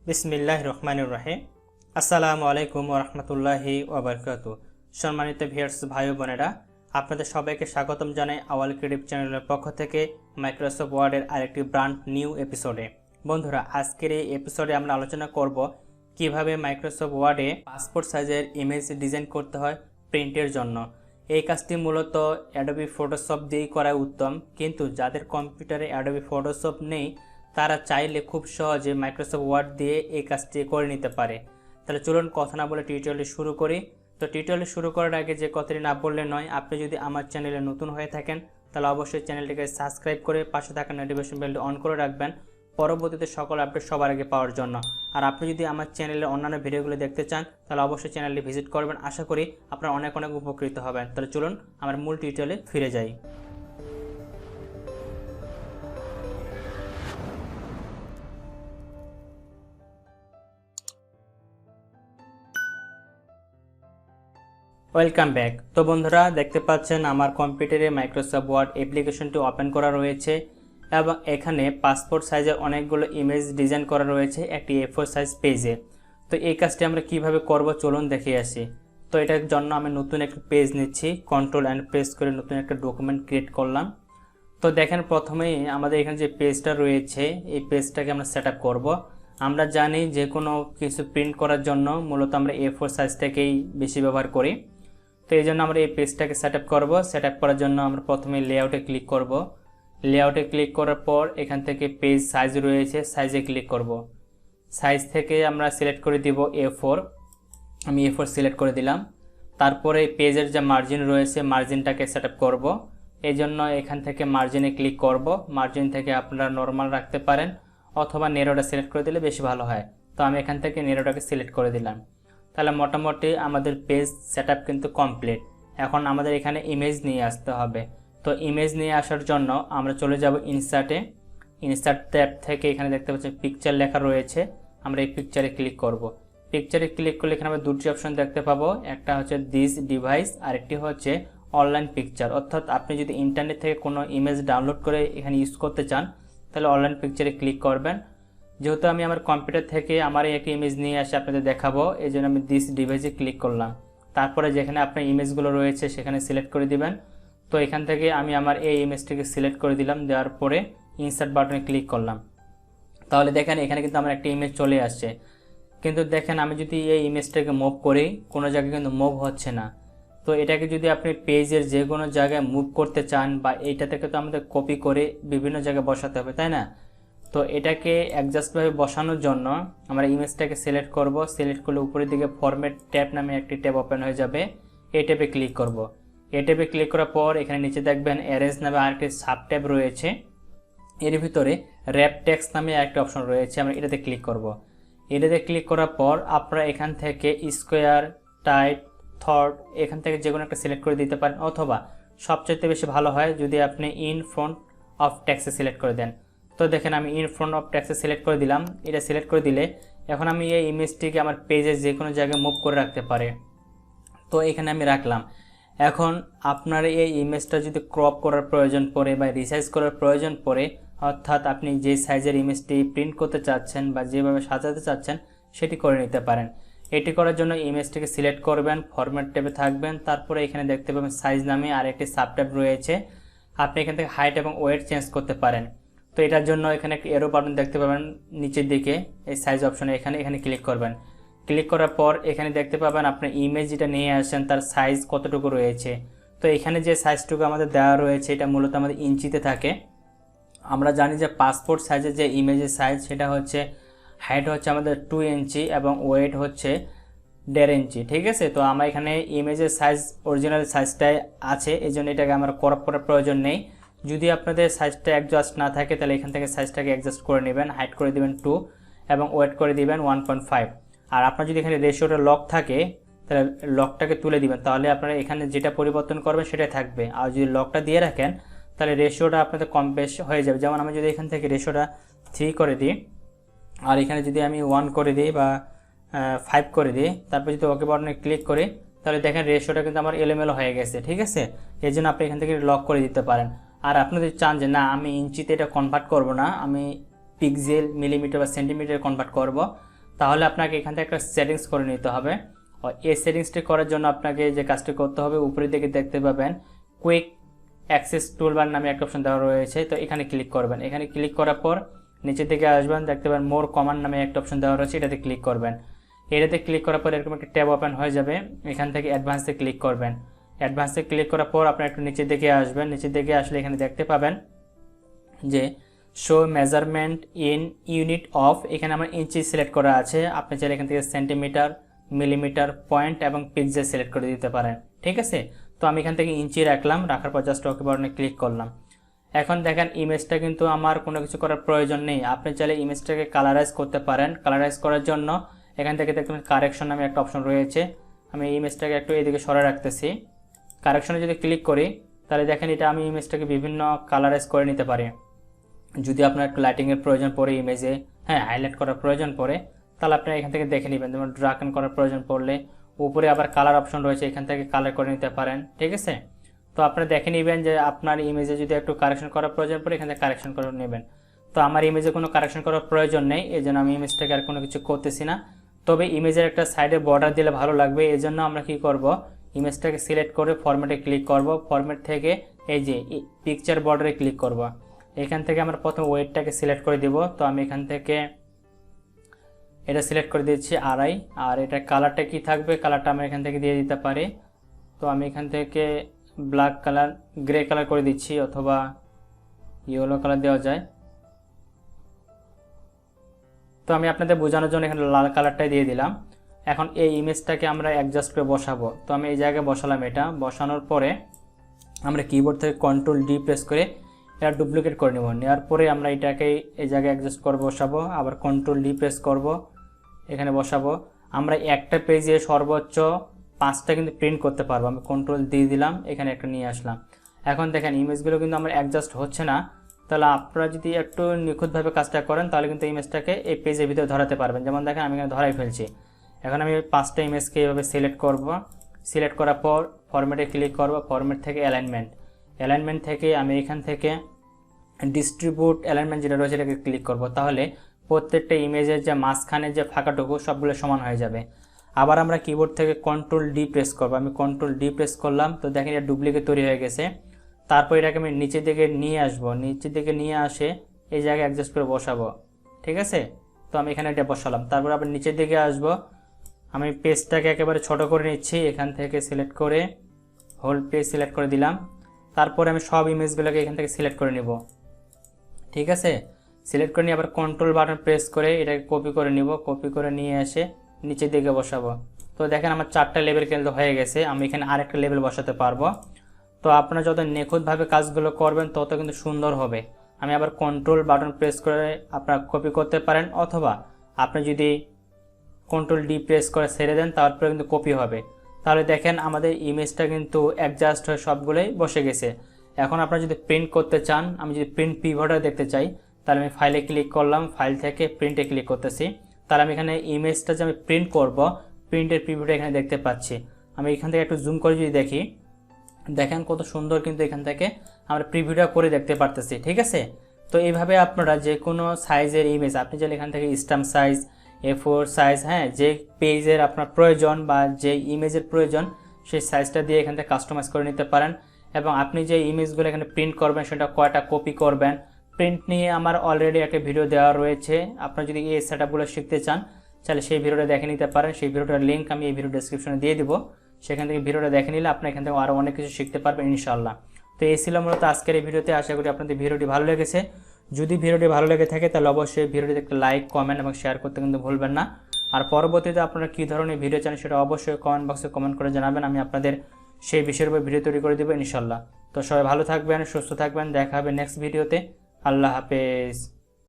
বিসমিল্লাহির রহমানির রহিম। আসসালামু আলাইকুম ওয়া রাহমাতুল্লাহি ওয়া বারাকাতুহু। সম্মানিত ভিউয়ার্স ভাই ও বোনেরা, আপনাদের সবাইকে স্বাগতম জানাই আওয়াল ক্রিয়েটিভ চ্যানেলের পক্ষ থেকে মাইক্রোসফট ওয়ার্ডের আরেকটি ব্র্যান্ড নিউ এপিসোডে। বন্ধুরা, আজকের এই এপিসোডে আমরা আলোচনা করব কিভাবে মাইক্রোসফট ওয়ার্ডে পাসপোর্ট সাইজের ইমেজ ডিজাইন করতে হয় প্রিন্টের জন্য। এই কাজটি মূলত অ্যাডোবি ফটোশপ দিয়েই করা উত্তম, কিন্তু যাদের কম্পিউটারে অ্যাডোবি ফটোশপ নেই তারা চাইলে খুব সহজে মাইক্রোসফট ওয়ার্ড দিয়ে এই কাজটি করে নিতে পারে। তাহলে চলুন কথা না বলে টিউটোরিয়ালটি শুরু করি। তো টিউটোরিয়াল শুরু করার আগে যে কথাটি না বললে নয়, আপনি যদি আমার চ্যানেলে নতুন হয়ে থাকেন তাহলে অবশ্যই চ্যানেলটিকে সাবস্ক্রাইব করে পাশে থাকা নোটিফিকেশন বেলটি অন করে রাখবেন পরবর্তীতে সকল আপডেট সবার আগে পাওয়ার জন্য। আর আপনি যদি আমার চ্যানেলের অন্যান্য ভিডিওগুলো দেখতে চান তাহলে অবশ্যই চ্যানেলটি ভিজিট করবেন। আশা করি আপনারা অনেক উপকৃত হবেন। তাহলে চলুন আমার মূল টিউটোরিয়ালে ফিরে যাই। Welcome back. তো বন্ধুরা, দেখতে পাচ্ছেন আমার কম্পিউটারে মাইক্রোসফট ওয়ার্ড অ্যাপ্লিকেশনটি ওপেন করা রয়েছে এবং এখানে পাসপোর্ট সাইজের অনেকগুলো ইমেজ ডিজাইন করা রয়েছে একটি A4 সাইজ পেজে। তো এই কাজটি আমরা কিভাবে করব চলুন দেখে আসি। তো এটার জন্য আমি নতুন একটা পেজ নিচ্ছি, কন্ট্রোল অ্যান্ড প্রেস করে নতুন একটা ডকুমেন্ট ক্রিয়েট করলাম। তো দেখেন প্রথমেই আমাদের এখানে যে পেজটা রয়েছে এই পেজটাকে আমরা সেট আপ করবো। আমরা জানি যে কোনো কিছু প্রিন্ট করার জন্য মূলত আমরা A4 সাইজটাকেই বেশি ব্যবহার করি। তো এই জন্য আমরা এই পেজটাকে সেট আপ করবো। সেট আপ করার জন্য আমরা প্রথমে লেআউটে ক্লিক করব। লেআউটে ক্লিক করার পর এখান থেকে পেজ সাইজ রয়েছে, সাইজে ক্লিক করব। সাইজ থেকে আমরা সিলেক্ট করে দিব A4। আমি A4 সিলেক্ট করে দিলাম। তারপরে পেজের যে মার্জিন রয়েছে মার্জিনটাকে সেট আপ করবো। এই জন্য এখান থেকে মার্জিনে ক্লিক করব। মার্জিন থেকে আপনারা নর্মাল রাখতে পারেন অথবা নেরোটা সিলেক্ট করে দিলে বেশি ভালো হয়। তো আমি এখান থেকে নেরোটাকে সিলেক্ট করে দিলাম। তাহলে মোটামুটি আমাদের পেজ সেটআপ কিন্তু কমপ্লিট। এখন আমাদের এখানে ইমেজ নিয়ে আসতে হবে। তো ইমেজ নিয়ে আসার জন্য আমরা চলে যাব ইনসার্টে। ইনসার্ট ট্যাব থেকে এখানে দেখতে পাচ্ছেন পিকচার লেখা রয়েছে, আমরা এই পিকচারে ক্লিক করব। পিকচারে ক্লিক করলে এখানে আমরা দুটি অপশন দেখতে পাবো, একটা হচ্ছে দিস ডিভাইস আর একটি হচ্ছে অনলাইন পিকচার। অর্থাৎ আপনি যদি ইন্টারনেট থেকে কোনো ইমেজ ডাউনলোড করে এখানে ইউজ করতে চান তাহলে অনলাইন পিকচারে ক্লিক করবেন। যেহেতু আমি আমার কম্পিউটার থেকে আমার একটি ইমেজ নিয়ে আসে আপনাদের দেখাবো, এই জন্য আমি দিস ডিভাইসে ক্লিক করলাম। তারপরে যেখানে আপনার ইমেজগুলো রয়েছে সেখানে সিলেক্ট করে দিবেন। তো এখান থেকে আমি আমার এই ইমেজটিকে সিলেক্ট করে দিলাম, দেওয়ার পরে ইনসার্ট বাটনে ক্লিক করলাম। তাহলে দেখেন এখানে কিন্তু আমার একটা ইমেজ চলে আসছে। কিন্তু দেখেন আমি যদি এই ইমেজটাকে মুভ করি কোনো জায়গায় কিন্তু মুভ হচ্ছে না। তো এটাকে যদি আপনি পেজের যে কোনো জায়গায় মুভ করতে চান বা এইটা থেকে তো আমাদের কপি করে বিভিন্ন জায়গায় বসাতে হবে, তাই না? তো এটাকে অ্যাডজাস্টভাবে বসানোর জন্য আমরা ইমেজটাকে সিলেক্ট করব। সিলেক্ট করলে উপরের দিকে ফরম্যাট ট্যাব নামে একটি ট্যাব ওপেন হয়ে যাবে, এই ট্যাবে ক্লিক করব। এই ট্যাবে ক্লিক করার পর এখানে নিচে দেখবেন অ্যারেঞ্জ নামে আরেকটি সাব ট্যাব রয়েছে, এর ভিতরে র্যাপ টেক্সট নামে একটা অপশন রয়েছে, আমরা এটাতে ক্লিক করব। এটাতে ক্লিক করার পর আপনারা এখান থেকে স্কোয়ার, টাইট, থর্ড এখান থেকে যে কোনো একটা সিলেক্ট করে দিতে পারেন, অথবা সবচাইতে বেশি ভালো হয় যদি আপনি ইন ফ্রন্ট অফ টেক্সটে সিলেক্ট করে দেন। তো দেখেন আমি ইন ফ্রন্ট অফ টেক্সটে সিলেক্ট করে দিলাম। এটা সিলেক্ট করে দিলে এখন আমি এই ইমেজটিকে আমার পেজে যে কোনো জায়গায় মুভ করে রাখতে পারে। তো এখানে আমি রাখলাম। এখন আপনার এই ইমেজটা যদি ক্রপ করার প্রয়োজন পড়ে বা রিসাইজ করার প্রয়োজন পড়ে, অর্থাৎ আপনি যে সাইজের ইমেজটি প্রিন্ট করতে চাচ্ছেন বা যেভাবে সাজাতে চাচ্ছেন সেটি করে নিতে পারেন। এটি করার জন্য ইমেজটিকে সিলেক্ট করবেন, ফরম্যাট ট্যাবে থাকবেন, তারপরে এখানে দেখতে পাবেন সাইজ নামে আর একটি সাব ট্যাব রয়েছে। আপনি এখান থেকে হাইট এবং ওয়েট চেঞ্জ করতে পারেন। তো এটার জন্য এখানে একটি এরো বাটন দেখতে পাবেন নিচের দিকে, এই সাইজ অপশনে এখানে ক্লিক করবেন। ক্লিক করার পর এখানে দেখতে পাবেন আপনার ইমেজ যেটা নিয়ে আসেন তার সাইজ কতটুকু রয়েছে। তো এখানে যে সাইজটুকু আমাদের দেওয়া রয়েছে এটা মূলত আমাদের ইঞ্চিতে থাকে। আমরা জানি যে পাসপোর্ট সাইজের যে ইমেজের সাইজ সেটা হচ্ছে হাইট হচ্ছে আমাদের 2 ইঞ্চি এবং ওয়েট হচ্ছে 1.5 ইঞ্চি, ঠিক আছে? তো আমরা এখানে ইমেজের সাইজ অরিজিনাল সাইজটাই আছে, এই জন্য এটাকে আমার ক্রপ করার প্রয়োজন নেই। যদি আপনাদের সাইজটা অ্যাডজাস্ট না থাকে তাহলে এখান থেকে সাইজটাকে অ্যাডজাস্ট করে নেবেন। হাইট করে দিবেন 2 এবং ওয়েট করে দিবেন 1.5। আর আপনার যদি এখানে রেশিওটা লক থাকে তাহলে লকটাকে তুলে দিবেন, তাহলে আপনারা এখানে যেটা পরিবর্তন করবেন সেটাই থাকবে। আর যদি লকটা দিয়ে রাখেন তাহলে রেশিওটা আপনাদের কম বেশ হয়ে যাবে। যেমন আমি যদি এখান থেকে রেশিওটা 3 করে দিই আর এখানে যদি আমি 1 করে দিই বা 5 করে দিই, তারপর যদি ওকে বাটনে ক্লিক করি তাহলে দেখেন রেশিওটা কিন্তু আমার এলোমেলো হয়ে গেছে, ঠিক আছে? এই জন্য আপনি এখান থেকে লক করে দিতে পারেন। আর আপনি যদি চান যে না আমি ইঞ্চিতে এটা কনভার্ট করব না, আমি পিক্সেল, মিলিমিটার বা সেন্টিমিটার কনভার্ট করব, তাহলে আপনাকে এখান থেকে একটা সেটিংস করে নিতে হবে। এই সেটিংসটি করার জন্য আপনাকে যে কাজটি করতে হবে, উপরের দিকে দেখতে পাবেন কুইক অ্যাক্সেস টুলবার নামে একটা অপশন দেওয়া রয়েছে, তো এখানে ক্লিক করবেন। এখানে ক্লিক করার পর নিচের দিকে আসবেন, দেখতে পাবেন মোর কমান্ড নামে একটা অপশন দেওয়া রয়েছে, এটাতে ক্লিক করবেন। এটাতে ক্লিক করার পর এরকম একটা ট্যাব ওপেন হয়ে যাবে, এখান থেকে অ্যাডভান্সে ক্লিক করবেন। অ্যাডভান্সে ক্লিক করার পর আপনার একটু নিচের দিকে আসবেন, নিচের দিকে আসলে এখানে দেখতে পাবেন যে show measurement in unit of, এখানে আমার ইঞ্চি সিলেক্ট করা আছে, আপনি চাইলে এখান থেকে সেন্টিমিটার, মিলিমিটার, পয়েন্ট এবং পিক্সেল সিলেক্ট করে দিতে পারেন। ঠিক আছে, তো আমি এখান থেকে ইঞ্চি রাখলাম, রাখার পর জাস্ট ওকে বাটনে ক্লিক করলাম। এখন দেখেন ইমেজটা কিন্তু আমার কোনো কিছু করার প্রয়োজন নেই, আপনি চাইলে ইমেজটাকে কালারাইজ করতে পারেন। কালারাইজ করার জন্য এখান থেকে দেখবেন কারেকশন নামে একটা অপশন রয়েছে, আমি ইমেজটাকে একটু এদিকে সরে রাখতেছি। কারেকশনে যদি ক্লিক করি তাহলে দেখেন এটা আমি ইমেজটাকে বিভিন্ন কালারাইজ করে নিতে পারি। যদি আপনার একটু লাইটিংয়ের প্রয়োজন পড়ে ইমেজে, হ্যাঁ হাইলাইট করার প্রয়োজন পড়ে, তাহলে আপনারা এখান থেকে দেখে নেবেন। যেমন ড্রাগন করার প্রয়োজন পড়লে উপরে আবার কালার অপশন রয়েছে, এখান থেকে কালার করে নিতে পারেন। ঠিক আছে, তো আপনারা দেখে নেবেন যে আপনার ইমেজে যদি একটু কারেকশন করার প্রয়োজন পড়ে এখান থেকে কারেকশন করে নেবেন। তো আমার ইমেজে কোনো কারেকশন করার প্রয়োজন নেই, এই জন্য আমি ইমেজটাকে আর কোনো কিছু করতেছি না। তবে ইমেজের একটা সাইডে বর্ডার দিলে ভালো লাগবে, এই জন্য আমরা কি করব, ইমেজটাকে সিলেক্ট করে ফরম্যাটে ক্লিক করব। ফরম্যাট থেকে এই যে পিকচার বর্ডারে ক্লিক করব। এখান থেকে আমরা প্রথম ওয়েটটাকে সিলেক্ট করে দিব, তো আমি এখান থেকে এটা সিলেক্ট করে দিচ্ছি আড়াই। আর এটা কালারটা কি থাকবে, কালারটা আমরা এখান থেকে দিয়ে দিতে পারি। তো আমি এখান থেকে ব্ল্যাক কালার, গ্রে কালার করে দিচ্ছি, অথবা ইয়েলো কালার দেওয়া যায়। তো আমি আপনাদের বোঝানোর জন্য এখানে লাল কালারটাই দিয়ে দিলাম। এখন এই ইমেজটাকে আমরা অ্যাডজাস্ট করে বসাবো, তো আমি এই জায়গায় বসালাম। এটা বসানোর পরে আমরা কিবোর্ড থেকে কন্ট্রোল-D প্রেস করে এটা ডুপ্লিকেট করে নেব। নেওয়ার পরে আমরা এটাকে এই জায়গায় অ্যাডজাস্ট করে বসাবো, আবার কন্ট্রোল-D প্রেস করব, এখানে বসাবো। আমরা একটা পেজে সর্বোচ্চ 5টা কিন্তু প্রিন্ট করতে পারবো। আমি কন্ট্রোল-D দিলাম, এখানে একটা নিয়ে আসলাম। এখন দেখেন ইমেজগুলো কিন্তু আমার অ্যাডজাস্ট হচ্ছে না, তাহলে আপনারা যদি একটু নিখুঁতভাবে কাজটা করেন তাহলে কিন্তু ইমেজটাকে এই পেজের ভিতরে ধরাতে পারবেন। যেমন দেখেন আমি এখানে ধরাই ফেলছি। এখন আমি 5টা ইমেজকে এইভাবে সিলেক্ট করব। সিলেক্ট করার পর ফরম্যাটে ক্লিক করব, ফরম্যাট থেকে অ্যালাইনমেন্ট থেকে আমি এখান থেকে ডিস্ট্রিবিউট অ্যালাইনমেন্ট যেটা রয়েছে এটাকে ক্লিক করব। তাহলে প্রত্যেকটা ইমেজের যে মাঝখানে যে ফাঁকাটুকু সবগুলো সমান হয়ে যাবে। আবার আমরা কিবোর্ড থেকে কন্ট্রোল-D প্রেস করব। আমি কন্ট্রোল-D প্রেস করলাম, তো দেখেন এটা ডুপ্লিকেট তৈরি হয়ে গেছে। তারপর এটাকে আমি নিচের দিকে নিয়ে আসব, নিচের দিকে নিয়ে আসে এই জায়গায় অ্যাডজাস্ট করে বসাবো। ঠিক আছে, তো আমি এখানে এটা বসালাম। তারপর আবার নিচের দিকে আসব, আমি পেজটাকে একেবারে ছোট করে নিচ্ছি, এখান থেকে সিলেক্ট করে হোল পেজ সিলেক্ট করে দিলাম। তারপরে আমি সব ইমেজগুলোকে এখান থেকে সিলেক্ট করে নিব। ঠিক আছে, সিলেক্ট করে নিয়ে আবার কন্ট্রোল বাটন প্রেস করে এটাকে কপি করে নিব, কপি করে নিয়ে এসে নিচের দিকে বসাবো। তো দেখেন আমার 4টা লেভেল কিন্তু হয়ে গেছে, আমি এখানে আরেকটা লেভেল বসাতে পারবো। তো আপনারা যত নিখুঁতভাবে কাজগুলো করবেন তত কিন্তু সুন্দর হবে। আমি আবার কন্ট্রোল বাটন প্রেস করে আপনারা কপি করতে পারেন, অথবা আপনি যদি কন্ট্রোল-D প্রেস করে ছেড়ে দেন তারপরে কিন্তু কপি হবে। তাহলে দেখেন আমাদের ইমেজটা কিন্তু অ্যাডজাস্ট হয়ে সবগুলোই বসে গেছে। এখন আপনারা যদি প্রিন্ট করতে চান, আমি যদি প্রিন্ট পিভটে দেখতে চাই, তাহলে আমি ফাইলে ক্লিক করলাম, ফাইল থেকে প্রিন্টে ক্লিক করতেছি। তাহলে আমি এখানে ইমেজটা যে আমি প্রিন্ট করব, প্রিন্টের পিভটে এখানে দেখতে পাচ্ছি। আমি এখান থেকে একটু জুম করে যদি দেখি, দেখেন কত সুন্দর কিন্তু এখান থেকে আমরা প্রিভিউটা করে দেখতে পারতেছি। ঠিক আছে, তো এইভাবে আপনারা যে কোনো সাইজের ইমেজ আপনি চাইলে এখান থেকে স্ট্যাম্প সাইজ, A4 সাইজ, হ্যাঁ যে পেজের আপনার প্রয়োজন বা যে ইমেজের প্রয়োজন সেই সাইজটা দিয়ে এখান থেকে কাস্টমাইজ করে নিতে পারেন। এবং আপনি যে ইমেজগুলো এখানে প্রিন্ট করবেন সেটা কয়টা কপি করবেন, প্রিন্ট নিয়ে আমার অলরেডি একটা ভিডিও দেওয়া রয়েছে। আপনারা যদি এই সেটআপগুলো শিখতে চান তাহলে সেই ভিডিওটা দেখে নিতে পারেন। সেই ভিডিওটার লিঙ্ক আমি এই ভিডিও ডেসক্রিপশনে দিয়ে দিব, সেখান থেকে ভিডিওটা দেখে নিলে আপনি এখান থেকে আরও অনেক কিছু শিখতে পারবেন ইনশাআল্লাহ। তো এই ছিল মূলত আজকের এই ভিডিওতে। আশা করি আপনাদের ভিডিওটি ভালো লেগেছে। যদি ভিডিওটি ভালো লেগে থাকে তাহলে অবশ্যই ভিডিওটিতে একটা লাইক, কমেন্ট এবং শেয়ার করতে কিন্তু ভুলবেন না। আর পরবর্তীতে আপনারা কী ধরনের ভিডিও চান সেটা অবশ্যই কমেন্ট বক্সে কমেন্ট করে জানাবেন, আমি আপনাদের সেই বিষয়ের উপর ভিডিও তৈরি করে দেবো ইনশাআল্লাহ। তো সবাই ভালো থাকবেন, সুস্থ থাকবেন, দেখা হবে নেক্সট ভিডিওতে। আল্লাহ হাফেজ।